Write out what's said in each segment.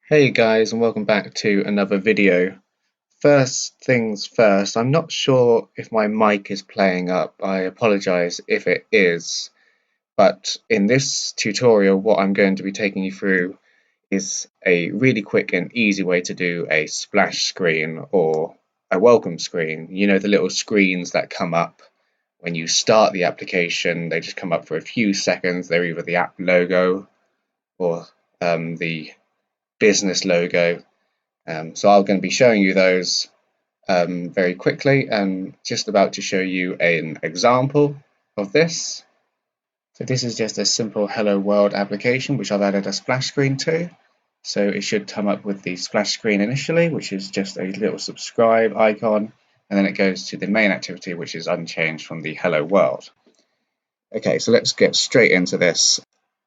Hey guys, and welcome back to another video. First things first, I'm not sure if my mic is playing up. I apologize if it is, but in this tutorial what I'm going to be taking you through is a really quick and easy way to do a splash screen or a welcome screen. You know, the little screens that come up when you start the application. They just come up for a few seconds. They're either the app logo or the business logo. So I'm going to be showing you those very quickly and just about to show you an example of this. So this is just a simple Hello World application which I've added a splash screen to. So it should come up with the splash screen initially, which is just a little subscribe icon, and then it goes to the main activity, which is unchanged from the Hello World. Okay, so let's get straight into this.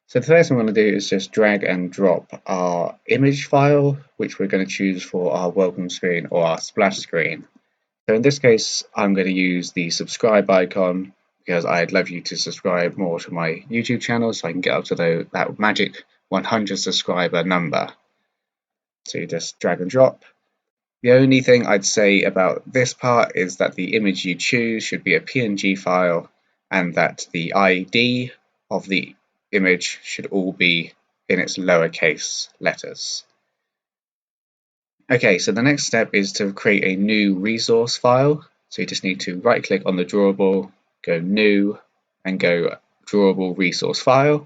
So the first thing we're going to do is just drag and drop our image file, which we're going to choose for our welcome screen or our splash screen. So in this case, I'm going to use the subscribe icon because I'd love you to subscribe more to my YouTube channel so I can get up to that magic 100 subscriber number. So you just drag and drop. The only thing I'd say about this part is that the image you choose should be a PNG file and that the ID of the image should all be in its lowercase letters. Okay, so the next step is to create a new resource file. So you just need to right click on the drawable, go new, and go drawable resource file.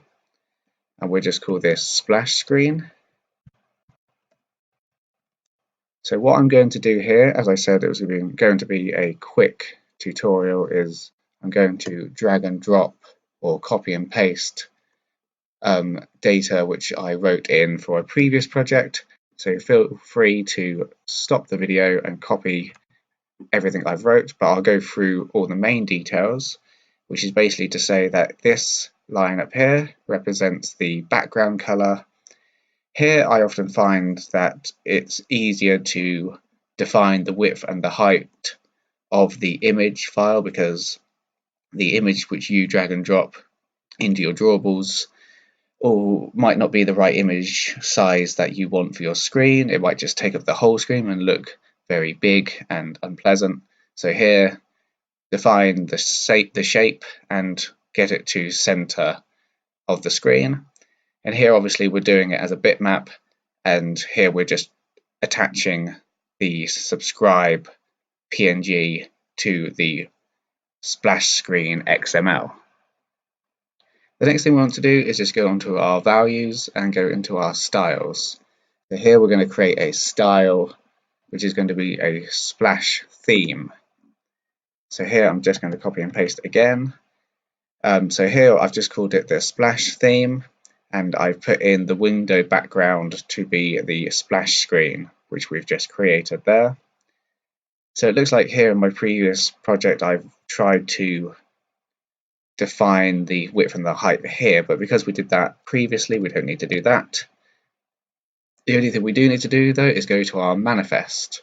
And we'll just call this splash screen. So what I'm going to do here, as I said, it was going to be a quick tutorial, is I'm going to drag and drop or copy and paste data which I wrote in for a previous project. So feel free to stop the video and copy everything I've wrote, but I'll go through all the main details, which is basically to say that this line up here represents the background color. Here I often find that it's easier to define the width and the height of the image file because the image which you drag and drop into your drawables or might not be the right image size that you want for your screen. It might just take up the whole screen and look very big and unpleasant. So here, define the shape and get it to center of the screen. And here obviously we're doing it as a bitmap, and here we're just attaching the subscribe PNG to the splash screen XML. The next thing we want to do is just go onto our values and go into our styles. So here we're going to create a style which is going to be a splash theme. So here I'm just going to copy and paste again. So here I've just called it the splash theme, and I've put in the window background to be the splash screen which we've just created there. So it looks like here in my previous project I've tried to define the width and the height here, but because we did that previously we don't need to do that. The only thing we do need to do though is go to our manifest,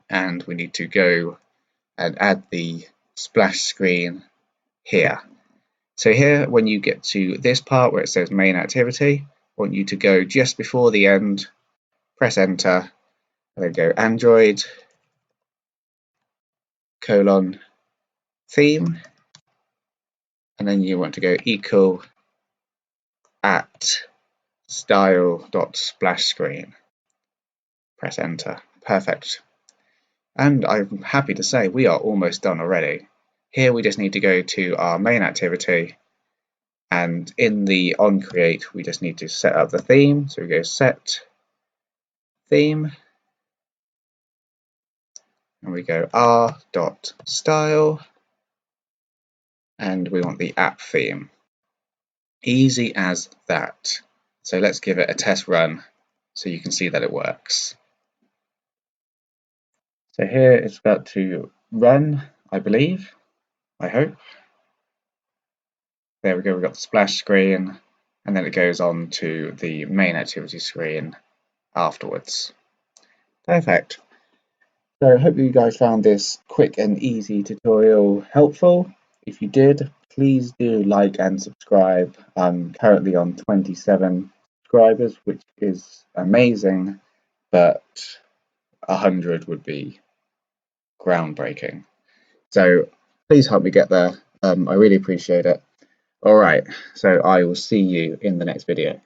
and we need to go and add the splash screen here. So here when you get to this part where it says main activity, I want you to go just before the end, press enter, and then go Android theme, and then you want to go equal at style.splashScreen. Press enter. Perfect. And I'm happy to say we are almost done already. Here we just need to go to our main activity, and in the onCreate we just need to set up the theme. So we go set theme, and we go r.style, and we want the app theme. Easy as that. So let's give it a test run so you can see that it works. So here it's about to run, I believe, I hope. There we go, we've got the splash screen, and then it goes on to the main activity screen afterwards. Perfect. So I hope you guys found this quick and easy tutorial helpful. If you did, please do like and subscribe. I'm currently on 27 subscribers, which is amazing, but 100 would be groundbreaking. So please help me get there. I really appreciate it. All right, so I will see you in the next video.